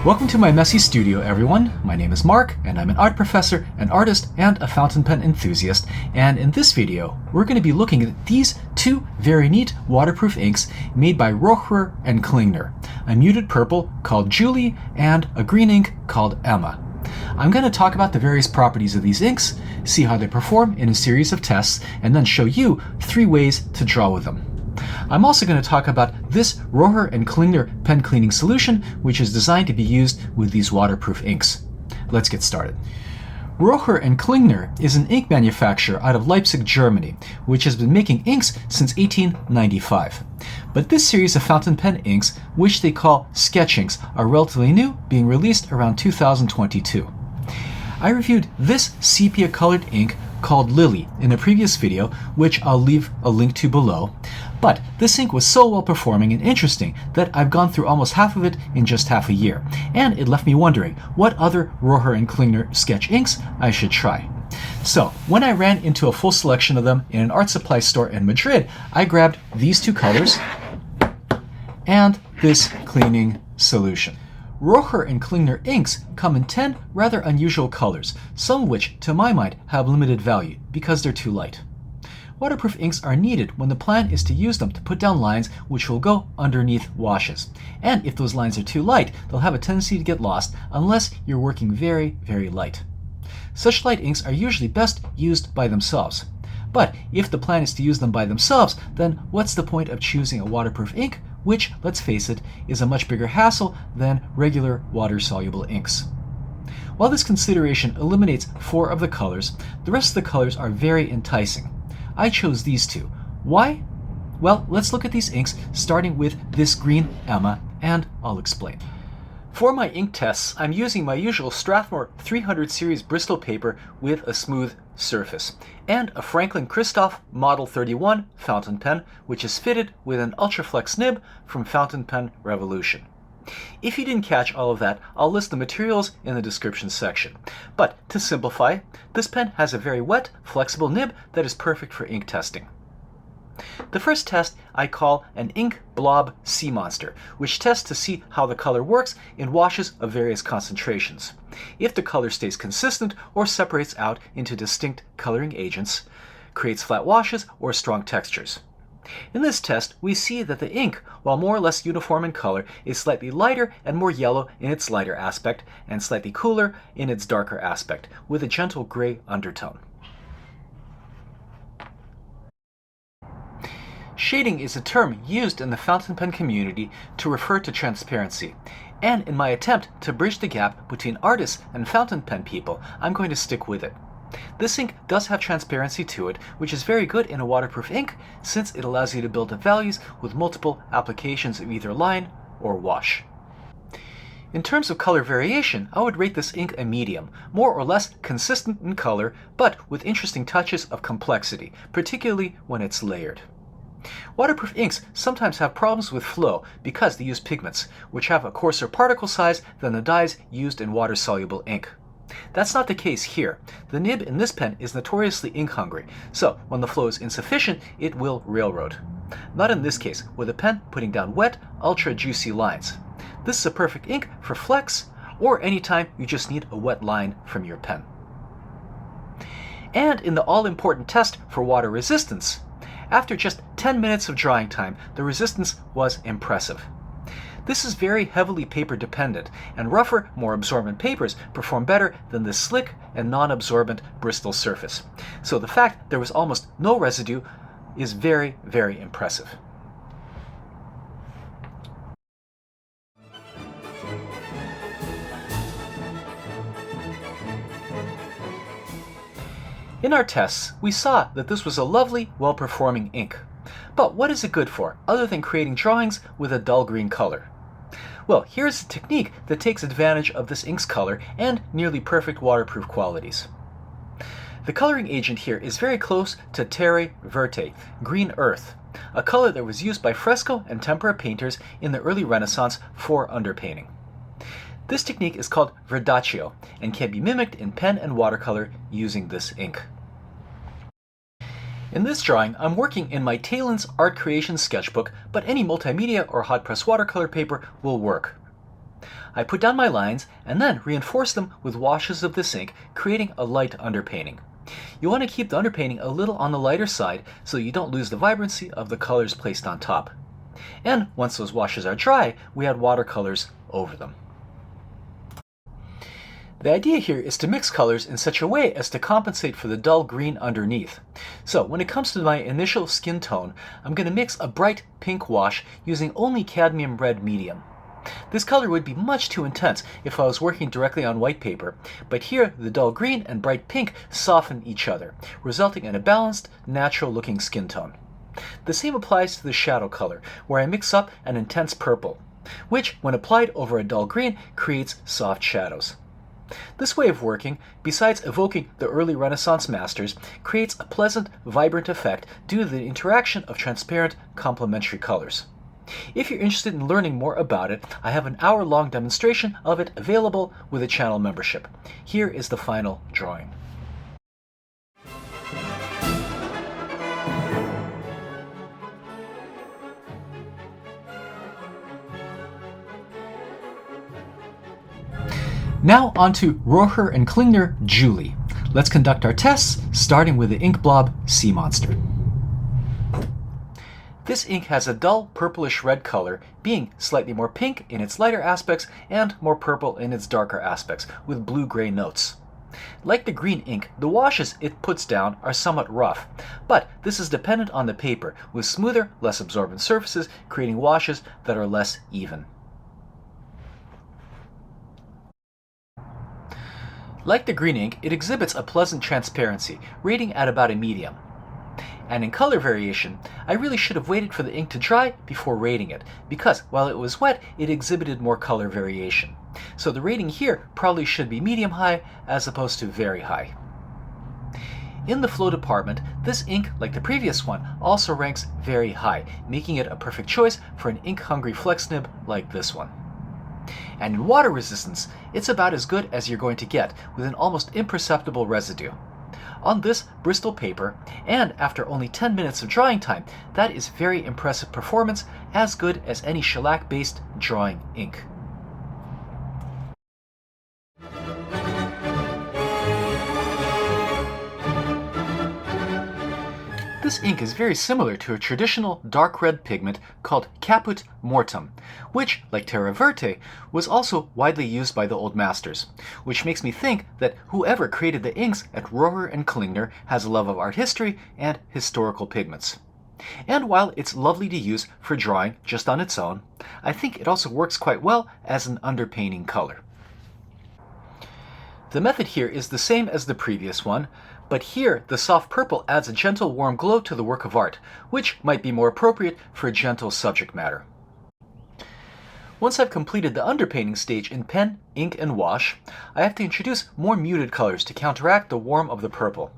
Welcome to my messy studio, everyone. My name is Mark, and I'm an art professor, an artist, and a fountain pen enthusiast. And in this video, we're going to be looking at these two very neat waterproof inks made by Rohrer and Klingner. A muted purple called Julie, and a green ink called Emma. I'm going to talk about the various properties of these inks, see how they perform in a series of tests, and then show you 3 ways to draw with them. I'm also going to talk about this Rohrer and Klingner pen cleaning solution, which is designed to be used with these waterproof inks. Let's get started. Rohrer and Klingner is an ink manufacturer out of Leipzig, Germany, which has been making inks since 1895. But this series of fountain pen inks, which they call sketch inks, are relatively new, being released around 2022. I reviewed this sepia-colored ink called Lily in a previous video, which I'll leave a link to below. But this ink was so well performing and interesting that I've gone through almost half of it in just half a year, and it left me wondering what other Rohrer and Klingner sketch inks I should try. So when I ran into a full selection of them in an art supply store in Madrid, I grabbed these 2 colors and this cleaning solution. Rohrer and Klingner inks come in 10 rather unusual colors, some of which, to my mind, have limited value because they're too light. Waterproof inks are needed when the plan is to use them to put down lines which will go underneath washes. And if those lines are too light, they'll have a tendency to get lost unless you're working very, very light. Such light inks are usually best used by themselves. But if the plan is to use them by themselves, then what's the point of choosing a waterproof ink, which, let's face it, is a much bigger hassle than regular water-soluble inks? While this consideration eliminates 4 of the colors, the rest of the colors are very enticing. I chose these 2. Why? Well, let's look at these inks, starting with this green Emma, and I'll explain. For my ink tests, I'm using my usual Strathmore 300 series Bristol paper with a smooth surface, and a Franklin Christoph Model 31 fountain pen, which is fitted with an ultraflex nib from Fountain Pen Revolution. If you didn't catch all of that, I'll list the materials in the description section. But to simplify, this pen has a very wet, flexible nib that is perfect for ink testing. The first test I call an ink blob sea monster, which tests to see how the color works in washes of various concentrations. If the color stays consistent or separates out into distinct coloring agents, creates flat washes or strong textures. In this test, we see that the ink, while more or less uniform in color, is slightly lighter and more yellow in its lighter aspect, and slightly cooler in its darker aspect, with a gentle gray undertone. Shading is a term used in the fountain pen community to refer to transparency, and in my attempt to bridge the gap between artists and fountain pen people, I'm going to stick with it. This ink does have transparency to it, which is very good in a waterproof ink since it allows you to build up values with multiple applications of either line or wash. In terms of color variation, I would rate this ink a medium, more or less consistent in color, but with interesting touches of complexity, particularly when it's layered. Waterproof inks sometimes have problems with flow because they use pigments, which have a coarser particle size than the dyes used in water-soluble ink. That's not the case here. The nib in this pen is notoriously ink-hungry, so when the flow is insufficient, it will railroad. Not in this case, with a pen putting down wet, ultra-juicy lines. This is a perfect ink for flex, or anytime you just need a wet line from your pen. And in the all-important test for water resistance, after just 10 minutes of drying time, the resistance was impressive. This is very heavily paper dependent, and rougher, more absorbent papers perform better than this slick and non-absorbent Bristol surface. So the fact there was almost no residue is very, very impressive. In our tests, we saw that this was a lovely, well-performing ink. But what is it good for, other than creating drawings with a dull green color? Well, here's a technique that takes advantage of this ink's color and nearly perfect waterproof qualities. The coloring agent here is very close to terre verte, green earth, a color that was used by fresco and tempera painters in the early Renaissance for underpainting. This technique is called Verdaccio and can be mimicked in pen and watercolor using this ink. In this drawing, I'm working in my Talen's Art Creation sketchbook, but any multimedia or hot press watercolor paper will work. I put down my lines and then reinforce them with washes of this ink, creating a light underpainting. You want to keep the underpainting a little on the lighter side so you don't lose the vibrancy of the colors placed on top. And once those washes are dry, we add watercolors over them. The idea here is to mix colors in such a way as to compensate for the dull green underneath. So when it comes to my initial skin tone, I'm going to mix a bright pink wash using only cadmium red medium. This color would be much too intense if I was working directly on white paper, but here the dull green and bright pink soften each other, resulting in a balanced, natural-looking skin tone. The same applies to the shadow color, where I mix up an intense purple, which, when applied over a dull green, creates soft shadows. This way of working, besides evoking the early Renaissance masters, creates a pleasant, vibrant effect due to the interaction of transparent, complementary colors. If you're interested in learning more about it, I have an hour-long demonstration of it available with a channel membership. Here is the final drawing. Now onto Rohrer and Klingner Julie. Let's conduct our tests, starting with the ink blob Sea Monster. This ink has a dull purplish red color, being slightly more pink in its lighter aspects and more purple in its darker aspects, with blue-gray notes. Like the green ink, the washes it puts down are somewhat rough, but this is dependent on the paper, with smoother, less absorbent surfaces creating washes that are less even. Like the green ink, it exhibits a pleasant transparency, rating at about a medium. And in color variation, I really should have waited for the ink to dry before rating it, because while it was wet, it exhibited more color variation. So the rating here probably should be medium-high as opposed to very high. In the flow department, this ink, like the previous one, also ranks very high, making it a perfect choice for an ink-hungry flex nib like this one. And in water resistance, it's about as good as you're going to get, with an almost imperceptible residue. On this Bristol paper, and after only 10 minutes of drying time, that is very impressive performance, as good as any shellac-based drawing ink. This ink is very similar to a traditional dark red pigment called caput mortuum, which, like terra verte, was also widely used by the old masters, which makes me think that whoever created the inks at Rohrer and Klingner has a love of art history and historical pigments. And while it's lovely to use for drawing just on its own, I think it also works quite well as an underpainting color. The method here is the same as the previous one, but here the soft purple adds a gentle warm glow to the work of art, which might be more appropriate for a gentle subject matter. Once I've completed the underpainting stage in pen, ink, and wash, I have to introduce more muted colors to counteract the warmth of the purple.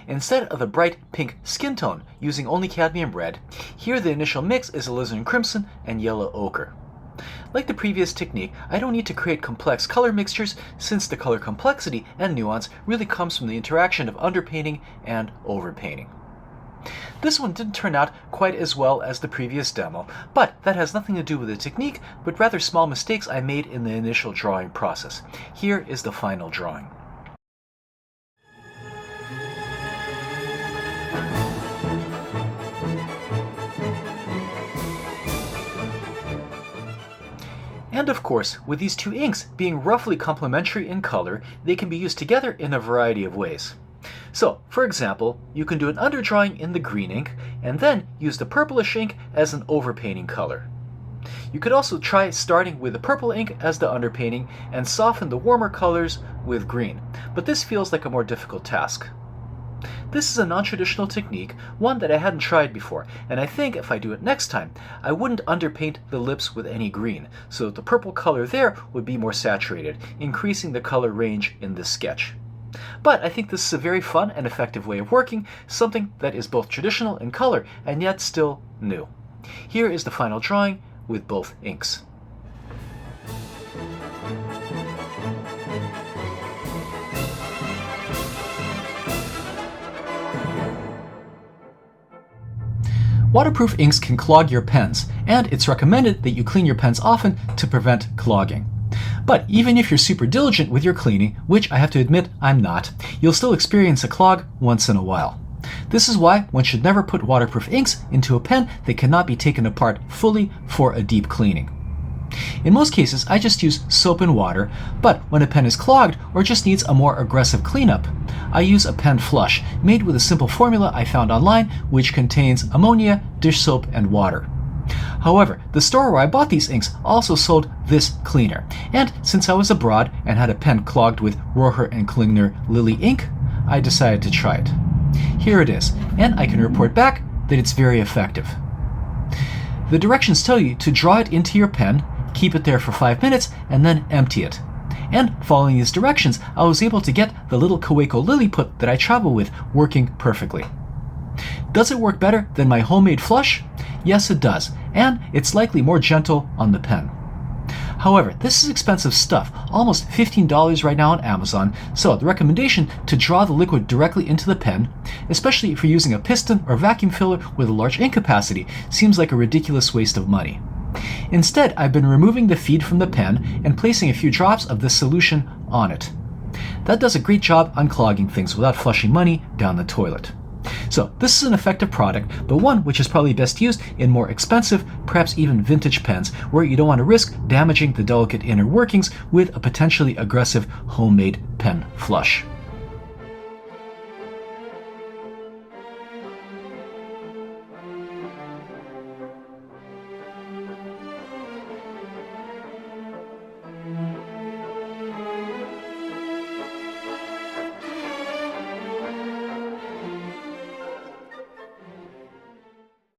Instead of the bright pink skin tone, using only cadmium red, here the initial mix is alizarin crimson and yellow ochre. Like the previous technique, I don't need to create complex color mixtures, since the color complexity and nuance really comes from the interaction of underpainting and overpainting. This one didn't turn out quite as well as the previous demo, but that has nothing to do with the technique, but rather small mistakes I made in the initial drawing process. Here is the final drawing. And of course, with these two inks being roughly complementary in color, they can be used together in a variety of ways. So, for example, you can do an underdrawing in the green ink, and then use the purplish ink as an overpainting color. You could also try starting with the purple ink as the underpainting, and soften the warmer colors with green, but this feels like a more difficult task. This is a non-traditional technique, one that I hadn't tried before, and I think if I do it next time, I wouldn't underpaint the lips with any green, so that the purple color there would be more saturated, increasing the color range in this sketch. But I think this is a very fun and effective way of working, something that is both traditional in color and yet still new. Here is the final drawing with both inks. Waterproof inks can clog your pens, and it's recommended that you clean your pens often to prevent clogging. But even if you're super diligent with your cleaning, which I have to admit I'm not, you'll still experience a clog once in a while. This is why one should never put waterproof inks into a pen that cannot be taken apart fully for a deep cleaning. In most cases, I just use soap and water, but when a pen is clogged or just needs a more aggressive cleanup, I use a pen flush made with a simple formula I found online which contains ammonia, dish soap, and water. However, the store where I bought these inks also sold this cleaner, and since I was abroad and had a pen clogged with Rohrer Klingner Lily ink, I decided to try it. Here it is, and I can report back that it's very effective. The directions tell you to draw it into your pen, keep it there for 5 minutes, and then empty it. And following these directions, I was able to get the little Kaweco lily put that I travel with working perfectly. Does it work better than my homemade flush? Yes, it does, and it's likely more gentle on the pen. However, this is expensive stuff, almost $15 right now on Amazon, so the recommendation to draw the liquid directly into the pen, especially if you're using a piston or vacuum filler with a large ink capacity, seems like a ridiculous waste of money. Instead, I've been removing the feed from the pen and placing a few drops of this solution on it. That does a great job unclogging things without flushing money down the toilet. So this is an effective product, but one which is probably best used in more expensive, perhaps even vintage pens, where you don't want to risk damaging the delicate inner workings with a potentially aggressive homemade pen flush.